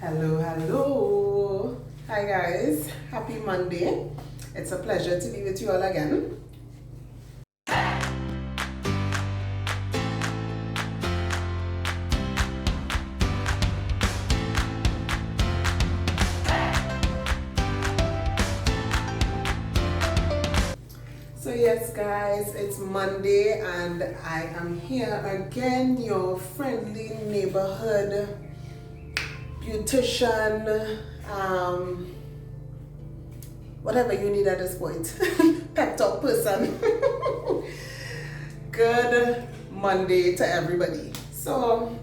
Hello. Hi guys, happy Monday. It's a pleasure to be with you all again. So yes guys, it's Monday and I am here again, your friendly neighborhood beautician, whatever you need at this point, pep talk person. Good Monday to everybody. So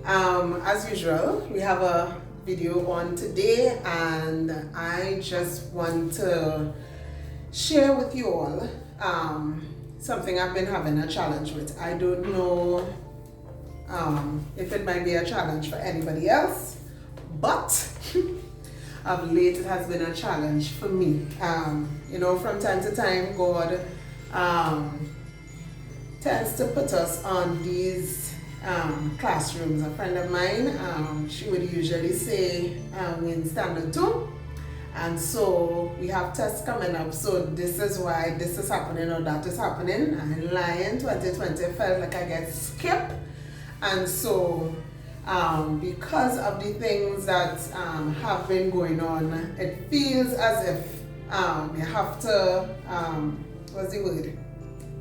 as usual, we have a video on today and I just want to share with you all something I've been having a challenge with. I don't know if it might be a challenge for anybody else, but of late it has been a challenge for me. From time to time God tends to put us on these classrooms. A friend of mine, she would usually say in standard 2, and so we have tests coming up, so this is why this is happening or that is happening. I'm lying. 2020 felt like I get skipped, and so because of the things that have been going on, it feels as if you have to what's the word,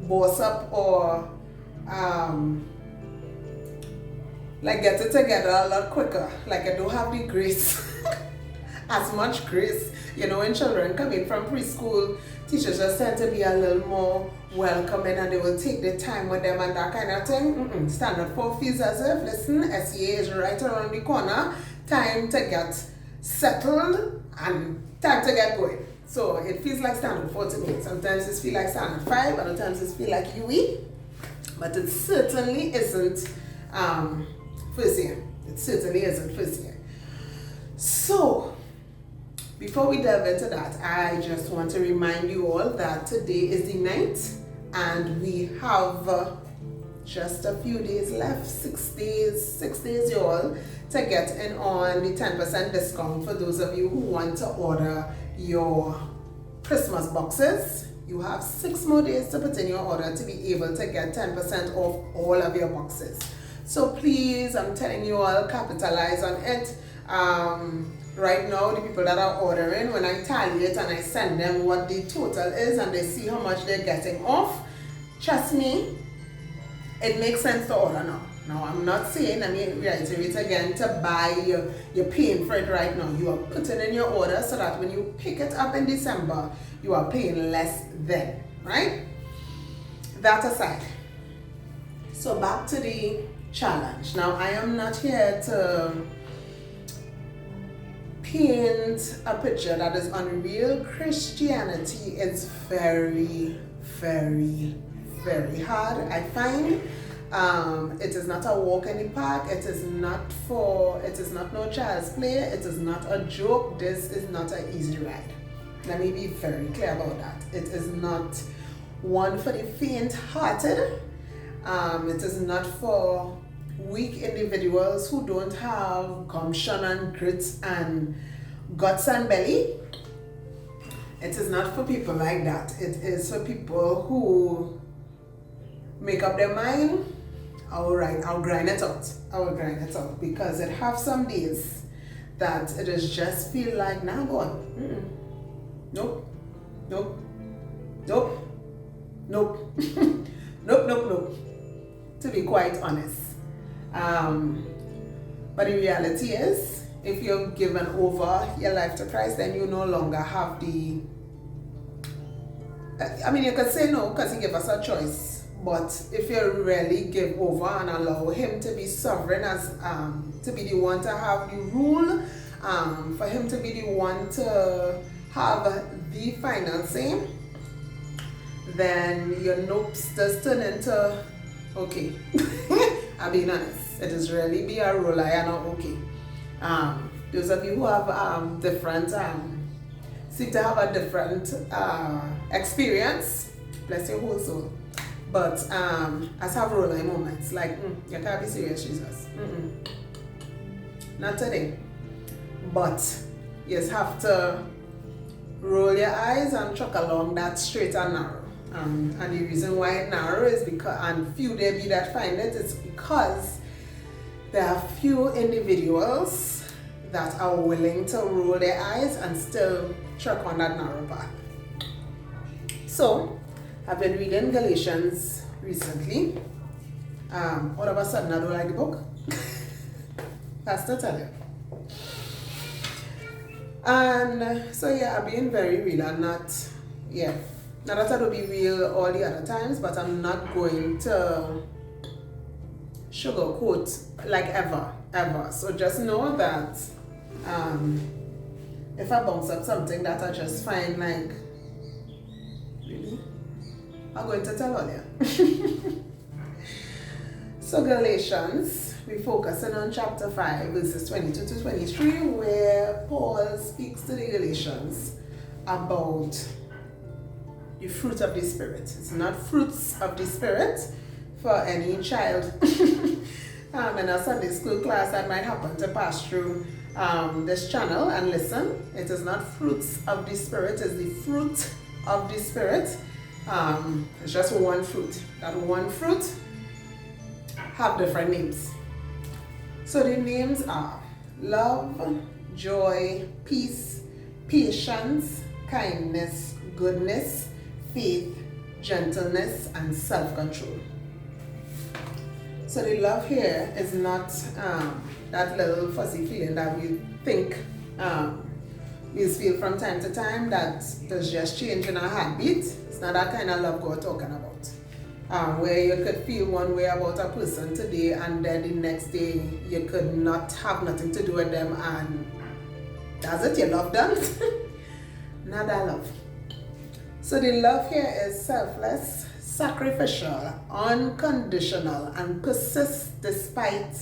boss up or like get it together a lot quicker. Like I don't have the grace as much grace. When children come in from preschool, teachers just tend to be a little more welcoming and they will take the time with them and that kind of thing. Standard 4 feels as if, listen, SEA is right around the corner, time to get settled and time to get going. So it feels like standard 4 to me. Sometimes it feels like standard 5, other times it feels like UE, but it certainly isn't first year. It certainly isn't first year. So before we delve into that, I just want to remind you all that today is the 9th and we have just a few days left, 6 days y'all, to get in on the 10% discount for those of you who want to order your Christmas boxes. You have 6 more days to put in your order to be able to get 10% off all of your boxes. So please, I'm telling you all, capitalize on it. Right now, the people that are ordering, when I tally it and I send them what the total is and they see how much they're getting off, trust me, it makes sense to order now. Now, I'm not saying, let me reiterate again, to buy, you're paying for it right now. You are putting in your order so that when you pick it up in December, you are paying less then, right? That aside, so back to the challenge. Now, I am not here to paint a picture that is unreal. Christianity is very, very, very hard, I find. It is not a walk in the park. It is not no child's play. It is not a joke. This is not an easy ride. Let me be very clear about that. It is not one for the faint-hearted. It is not for weak individuals who don't have gumption and grit and guts and belly. It is not for people like that. It is for people who make up their mind. All right, I'll grind it out. Because it have some days that it is just feel like, nah, God. Nope. Nope. To be quite honest. But the reality is, if you've given over your life to Christ, then you no longer have the, you could say no because he gave us a choice, but if you really give over and allow him to be sovereign, as to be the one to have the rule, for him to be the one to have the final say, then your nopes just turn into okay. I'm being honest. It is really be a roller and not okay. Those of you who have different, seem to have a different experience, bless your whole soul. But as have roller moments, like, you can't be serious, Jesus. not today. But you just have to roll your eyes and truck along that straight and narrow. And the reason why it narrow is because, and few there be that find it, is because there are few individuals that are willing to roll their eyes and still truck on that narrow path. So, I've been reading Galatians recently. All of a sudden I don't like the book. That's to tell you. And so yeah, I'm being very real and not that I will be real all the other times, but I'm not going to sugarcoat like ever. So just know that if I bounce up something that I just find like, really? I'm going to tell all you. So Galatians, we're focusing on chapter 5, verses 22 to 23, where Paul speaks to the Galatians about the fruit of the Spirit. It's not fruits of the Spirit for any child in a Sunday school class that might happen to pass through this channel and listen. It is not fruits of the Spirit, it's the fruit of the Spirit. It's just one fruit. That one fruit have different names. So the names are love, joy, peace, patience, kindness, goodness, faith, gentleness, and self-control. So the love here is not that little fuzzy feeling that we think we feel from time to time that there's just change in our heartbeat. It's not that kind of love we're talking about. Where you could feel one way about a person today and then the next day you could not have nothing to do with them and that's it, you love them. Not that love. So the love here is selfless, sacrificial, unconditional, and persists despite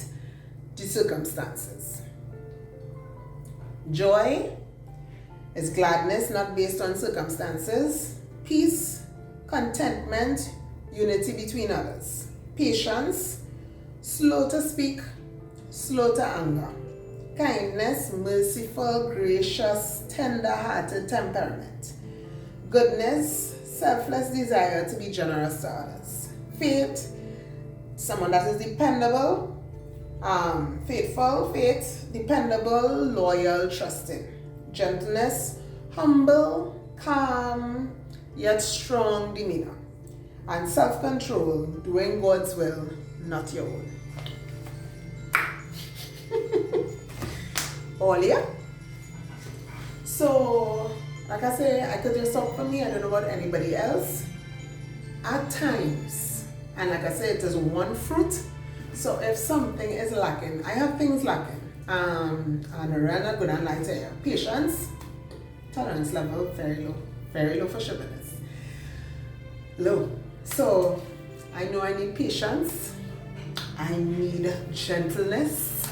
the circumstances. Joy is gladness not based on circumstances. Peace, contentment, unity between others. Patience, slow to speak, slow to anger. Kindness, merciful, gracious, tender-hearted temperament. Goodness, selfless desire to be generous to others. Faith, someone that is dependable, faithful, dependable, loyal, trusting. Gentleness, humble, calm, yet strong demeanor. And self-control, doing God's will, not your own. All yeah? So, like I say, I could just talk for me, I don't know about anybody else. At times, and like I said, it is one fruit. So if something is lacking, I have things lacking. And I'm not good and lie to you. Patience, tolerance level, very low for sugarness. Low. So I know I need patience. I need gentleness.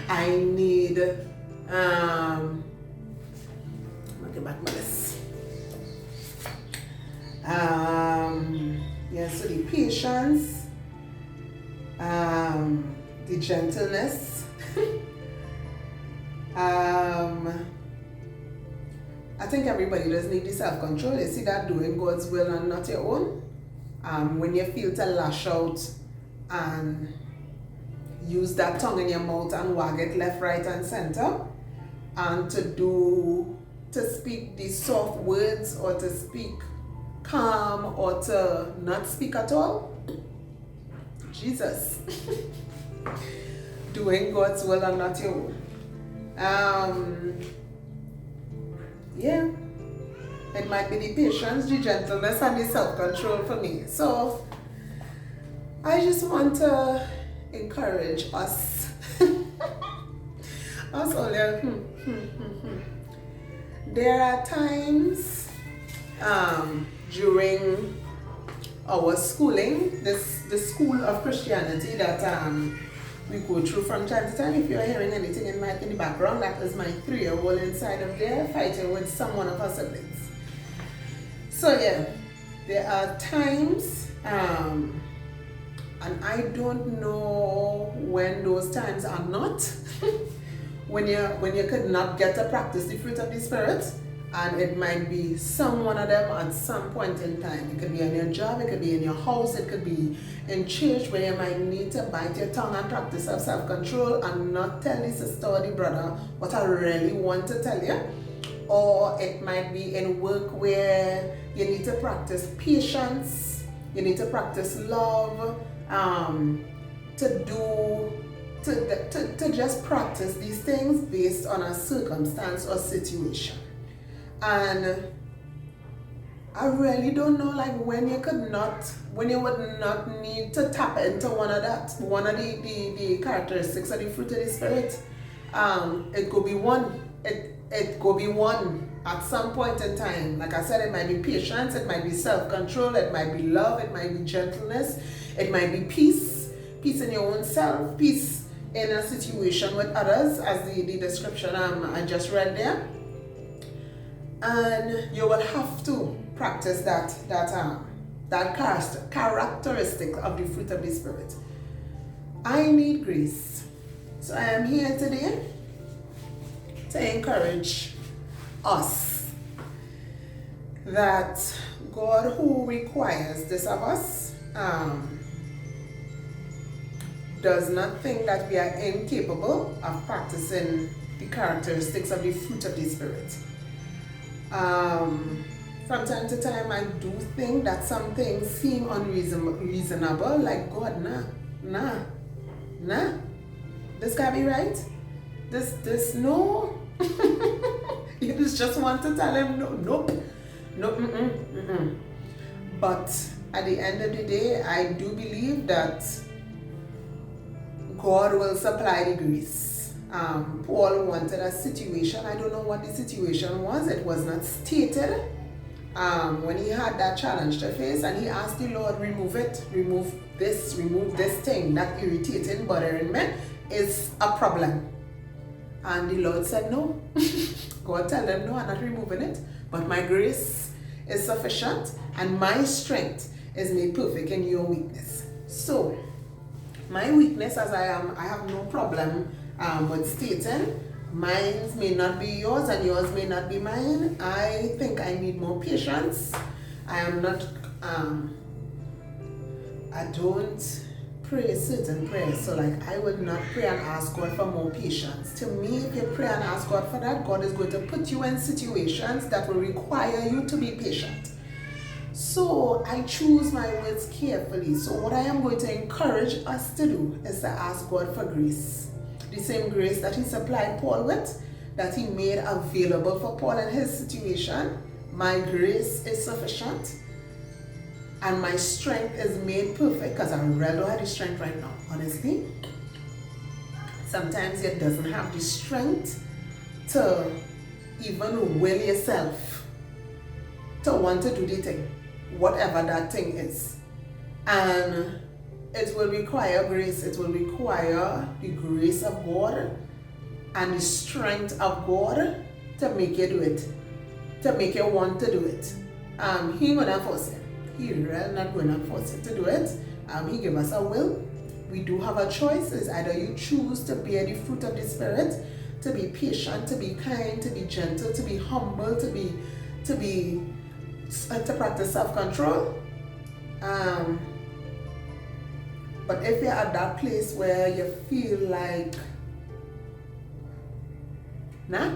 I need I'll get back my list. So the patience, the gentleness, I think everybody does need the self-control. You see that doing God's will and not your own. When you feel to lash out and use that tongue in your mouth and wag it left, right, and center, and to speak these soft words or to speak calm or to not speak at all. Jesus. Doing God's will and not your own. Yeah. It might be the patience, the gentleness, and the self-control for me. So I just want to encourage us. Us all there. There are times during our schooling, the school of Christianity that we go through from time to time. If you're hearing anything in the background, that is my 3-year-old inside of there fighting with some one of her siblings. So yeah, there are times, and I don't know when those times are not. when you could not get to practice the fruit of the Spirit, and it might be some one of them at some point in time. It could be in your job, it could be in your house, it could be in church, where you might need to bite your tongue and practice self-control and not tell the sister or the brother what I really want to tell you. Or it might be in work where you need to practice patience, you need to practice love, to just practice these things based on a circumstance or situation. And I really don't know, like, when you would not need to tap into one of the characteristics of the fruit of the Spirit. It could be one. It could be one at some point in time. Like I said, it might be patience, it might be self-control, it might be love, it might be gentleness, it might be peace in your own self, peace in a situation with others, as the description I just read there. And you will have to practice that characteristic of the fruit of the Spirit. I need grace. So I am here today to encourage us that God, who requires this of us, does not think that we are incapable of practicing the characteristics of the fruit of the Spirit. From time to time, I do think that some things seem unreasonable, like, God, nah, this can't be right. This, no. You just want to tell him, nope, But at the end of the day, I do believe that God will supply the grace. Paul wanted a situation. I don't know what the situation was. It was not stated. When he had that challenge to face, and he asked the Lord, remove this thing, that irritating, bothering me is a problem. And the Lord said no. God told them, no, I'm not removing it, but my grace is sufficient, and my strength is made perfect in your weakness. So my weakness, as I am, I have no problem with stating. Mine may not be yours, and yours may not be mine. I think I need more patience. I am not, I don't pray certain prayers. So like, I will not pray and ask God for more patience. To me, if you pray and ask God for that, God is going to put you in situations that will require you to be patient. So I choose my words carefully. So what I am going to encourage us to do is to ask God for grace. The same grace that he supplied Paul with, that he made available for Paul in his situation. My grace is sufficient, and my strength is made perfect, because I really don't have the strength right now, honestly. Sometimes it doesn't have the strength to even will yourself to want to do the thing, whatever that thing is. And it will require grace. It will require the grace of God and the strength of God to make you do it, to make you want to do it. He ain't gonna force you. He really not gonna force you to do it. He give us a will. We do have a choice. It's either you choose to bear the fruit of the Spirit, to be patient, to be kind, to be gentle, to be humble, to practice self-control. But if you're at that place where you feel like, nah,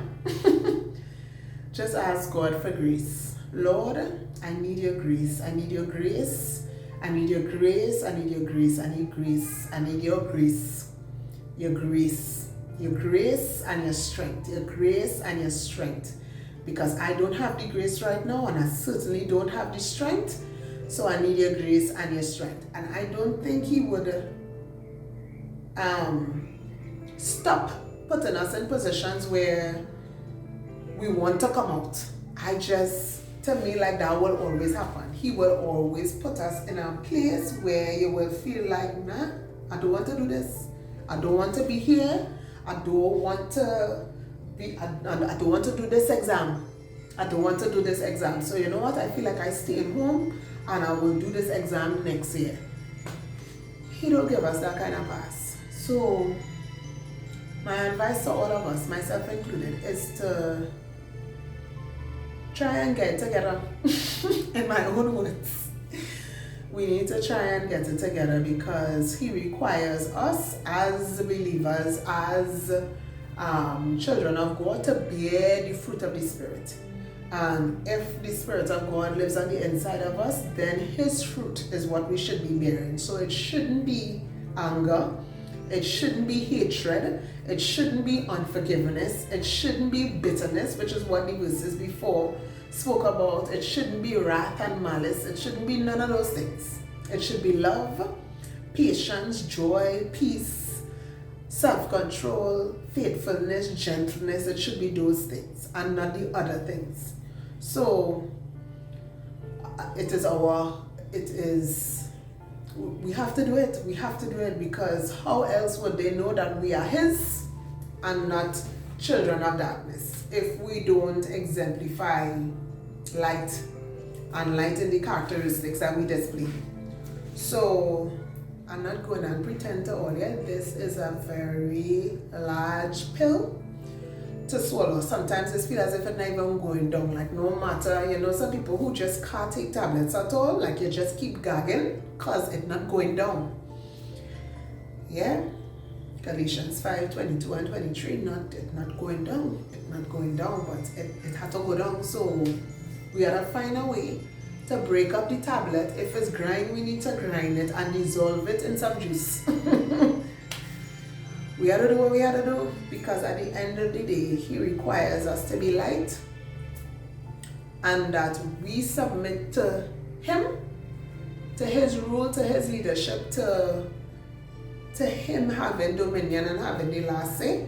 just ask God for grace. Lord, I need your grace. I need your grace. I need your grace. I need your grace. I need grace. I need your grace. Your grace. Your grace and your strength. Your grace and your strength. Because I don't have the grace right now, and I certainly don't have the strength. So I need your grace and your strength. And I don't think he would stop putting us in positions where we want to come out. To me, like, that will always happen. He will always put us in a place where you will feel like, nah, I don't want to do this. I don't want to be here. I don't want to do this exam. I don't want to do this exam. So you know what? I feel like I stay at home and I will do this exam next year. He don't give us that kind of pass. So My advice to all of us, myself included, is to try and get it together. In my own words, we need to try and get it together because He requires us as believers, as children of God, to bear the fruit of the Spirit. And if the Spirit of God lives on the inside of us, then His fruit is what we should be bearing. So it shouldn't be anger, it shouldn't be hatred, it shouldn't be unforgiveness, it shouldn't be bitterness, which is what the verses before spoke about. It shouldn't be wrath and malice, it shouldn't be none of those things. It should be love, patience, joy, peace, self-control, faithfulness, gentleness. It should be those things and not the other things. So we have to do it. We have to do it because how else would they know that we are His and not children of darkness if we don't exemplify light and light in the characteristics that we display? So I'm not going to pretend to all yet. This is a very large pill to swallow. Sometimes it feels as if it's not even going down. Like no matter, some people who just can't take tablets at all, like you just keep gagging because it's not going down. Yeah. Galatians 5:22 and 23, it's not going down. It's not going down, but it had to go down. So we gotta find a way to break up the tablet. If it's grind, we need to grind it and dissolve it in some juice. We gotta do what we gotta do because at the end of the day, He requires us to be light and that we submit to Him, to His rule, to His leadership, to Him having dominion and having the last say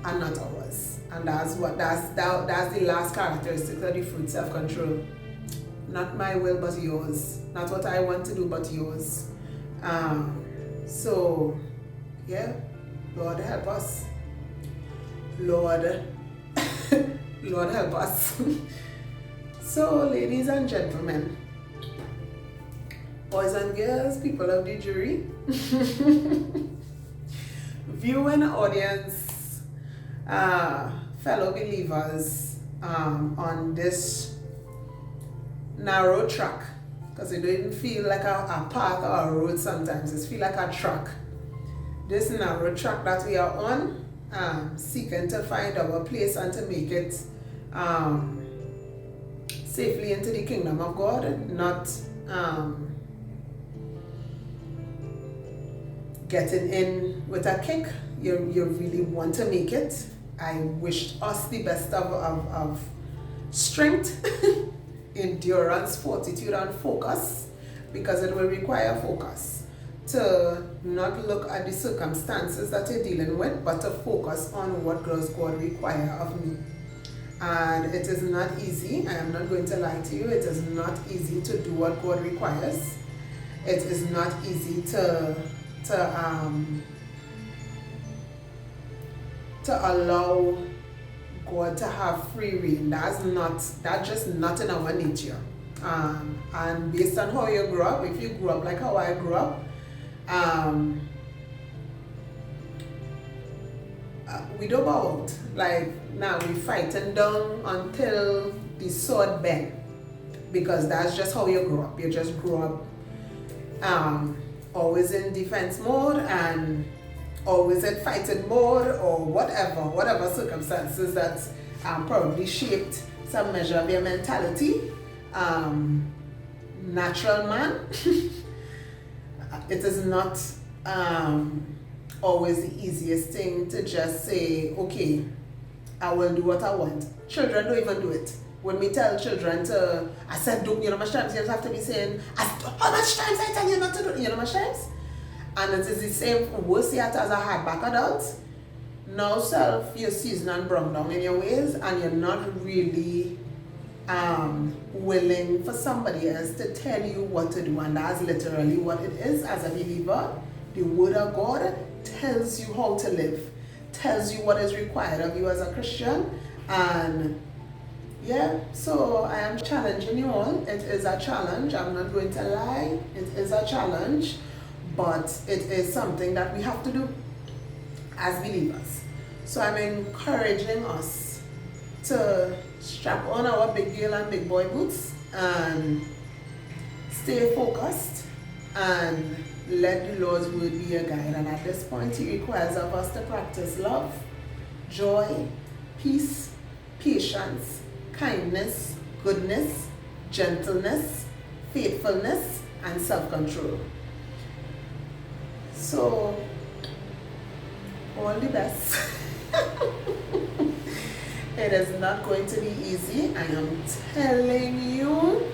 and not ours. And that's the last characteristic of the fruit, self-control. Not my will but yours. Not what I want to do but yours. So yeah, Lord help us. Lord help us. So ladies and gentlemen, boys and girls, people of the jury, viewing audience, fellow believers, on this narrow track, because it doesn't feel like a path or a road sometimes, it feels like a track. This narrow track that we are on, seeking to find our place and to make it safely into the kingdom of God, not getting in with a kick. You really want to make it. I wish us the best of strength, endurance, fortitude, and focus, because it will require focus to not look at the circumstances that you're dealing with, but to focus on what does God require of me. And it is not easy. I am not going to lie to you. It is not easy to do what God requires. It is not easy to allow God to have free reign. That's just not in our nature. And based on how you grew up, if you grew up like how I grew up, we don't bow out. Like now we fighting down until the sword bend, because that's just how you grew up. You just grew up always in defense mode and always in fighting mode, or whatever circumstances that probably shaped some measure of your mentality. Natural man. It is not always the easiest thing to just say, okay, I will do what I want. Children don't even do it. When we tell children to, I said, don't, how much times you have to be saying, how much times I tell you not to do, how much times? And it is the same, worse yet as a hardback adult. Now self, you're seasoned and brown down in your ways, and you're not really willing for somebody else to tell you what to do. And that's literally what it is. As a believer, the word of God tells you how to live, tells you what is required of you as a Christian. And yeah, so I am challenging you all. It is a challenge. I'm not going to lie. It is a challenge, but it is something that we have to do. as believers. So I'm encouraging us to strap on our big girl and big boy boots and stay focused and let the Lord's word be your guide. And at this point, He requires of us to practice love, joy, peace, patience, kindness, goodness, gentleness, faithfulness, and self-control. So, all the best. It is not going to be easy, I am telling you.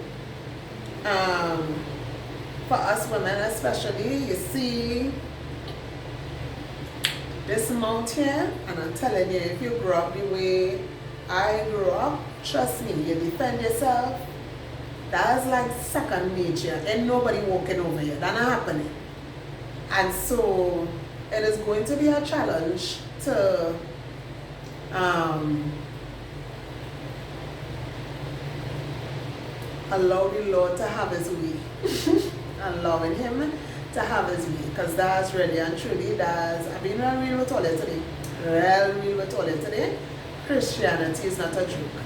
For us women especially, you see this amount here, and I'm telling you, if you grow up the way I grew up, trust me, you defend yourself. That's like second nature, and nobody walking over you. That's not happening. And so it is going to be a challenge to allow the Lord to have His way. Allowing Him to have His way, because that's really and truly, I've been real with all it today. Real with all it today. Christianity is not a joke.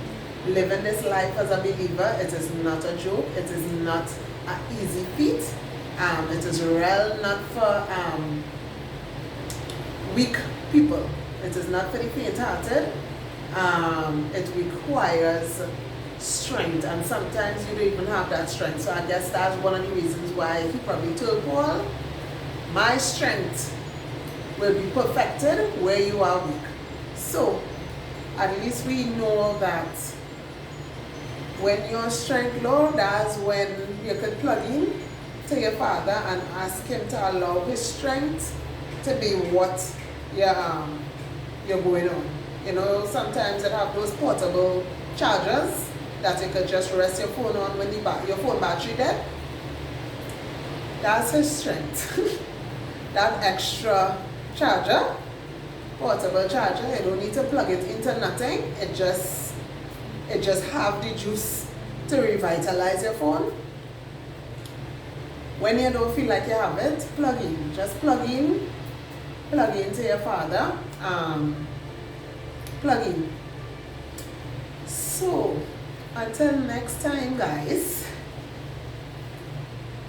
Living this life as a believer, it is not a joke. It is not an easy feat. It is real not for weak people. It is not for the faint-hearted. It requires strength, and sometimes you don't even have that strength. So I guess that's one of the reasons why He probably told Paul, my strength will be perfected where you are weak. So at least we know that when your strength low, that's when you could plug in to your Father and ask Him to allow His strength to be what you're going on. You know, sometimes it have those portable chargers that you could just rest your phone on when your phone battery dead. That's His strength. That extra charger, portable charger, you don't need to plug it into nothing. It just have the juice to revitalize your phone. When you don't feel like you have it, plug in. Just plug in to your Father. Plug in. So until next time, guys,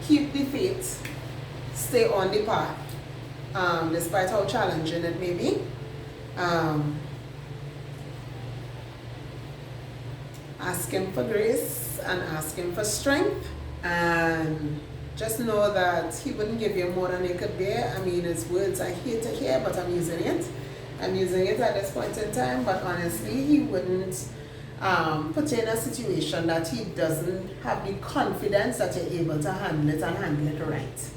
keep the faith, stay on the path, despite how challenging it may be. Ask Him for grace and ask Him for strength, and just know that He wouldn't give you more than you could bear. I mean, it's words I hate to hear, but I'm using it. I'm using it at this point in time, but honestly, He wouldn't put you in a situation that He doesn't have the confidence that you're able to handle it and handle it right.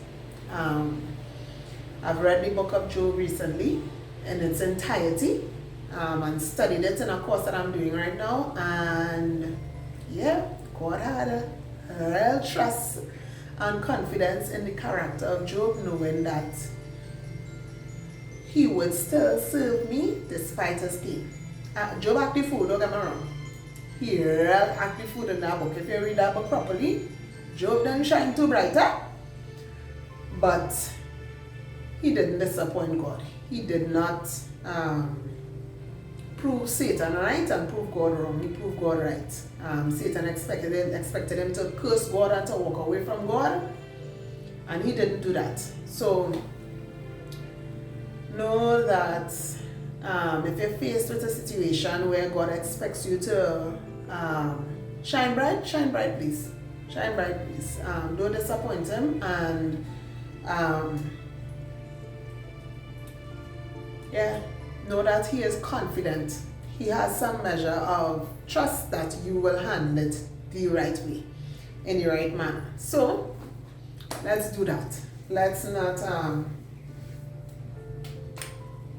I've read the book of Job recently in its entirety, and studied it in a course that I'm doing right now, and yeah, God had a real trust and confidence in the character of Job, knowing that He would still serve me despite his pain. Job acted fool, don't get me wrong. He real acted fool in that book. If you read that book properly, Job didn't shine too brighter, but he didn't disappoint God. He did not prove Satan right and prove God wrong. He proved God right. Satan expected him to curse God and to walk away from God, and he didn't do that. So know that if you're faced with a situation where God expects you to shine bright, please. Shine bright, please. Don't disappoint Him, and yeah, know that He is confident. He has some measure of trust that you will handle it the right way, in the right manner. So let's do that. Let's not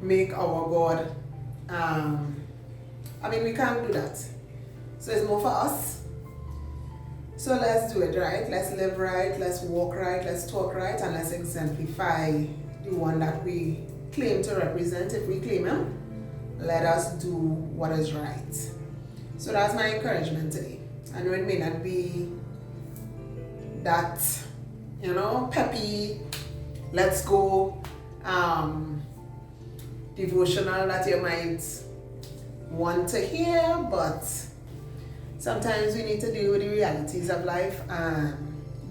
make our God, we can't do that. So it's more for us. So let's do it right. Let's live right. Let's walk right. Let's talk right. And let's exemplify the one that we claim to represent. If we claim Him, let us do what is right. So that's my encouragement today. I know it may not be that, peppy, let's go, devotional that you might want to hear, but sometimes we need to deal with the realities of life, and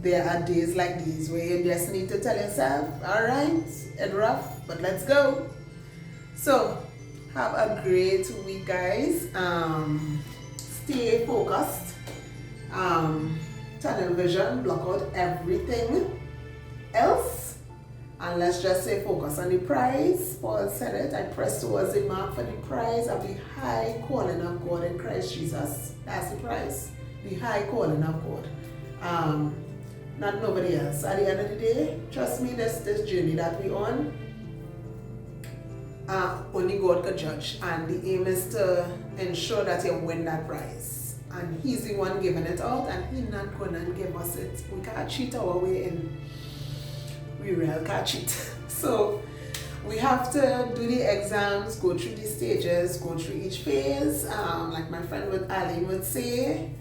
there are days like these where you just need to tell yourself, all right, it's rough, but let's go. So have a great week, guys. Stay focused, tunnel vision, block out everything else, and let's just say focus on the prize. Paul said it, I press towards the mark for the prize of the high calling of God in Christ Jesus. That's the prize, the high calling of God, not nobody else. At the end of the day, trust me, this journey that we on, only God could judge, and the aim is to ensure that you win that prize, and He's the one giving it out, and He's not gonna give us it. We can't cheat our way in. We really can't cheat. So we have to do the exams, go through the stages, go through each phase. Like my friend with Ali would say,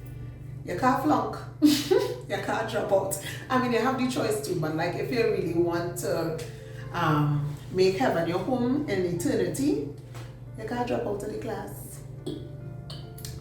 you can't flunk, you can't drop out. I mean, you have the choice too, but like if you really want to make heaven your home in eternity, you can't drop out of the class.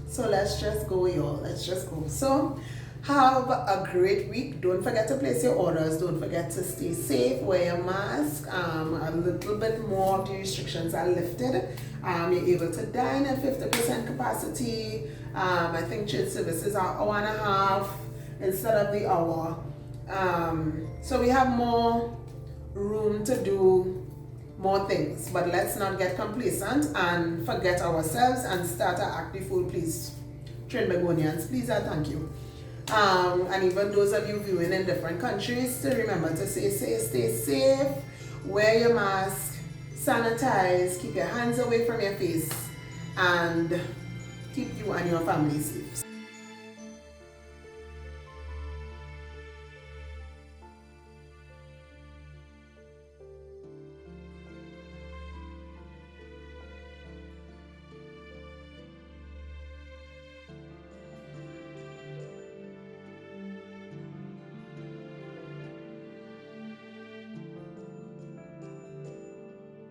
So let's just go, y'all. Let's just go. So have a great week. Don't forget to place your orders. Don't forget to stay safe. Wear your mask. A little bit more of the restrictions are lifted. You're able to dine at 50% capacity. I think church services are 1.5 instead of the hour. So we have more room to do more things, but let's not get complacent and forget ourselves and start to act the fool, please. Trinbagonians, please and thank you. And even those of you viewing in different countries, to remember to stay safe, wear your mask, sanitize, keep your hands away from your face, and keep you and your family safe.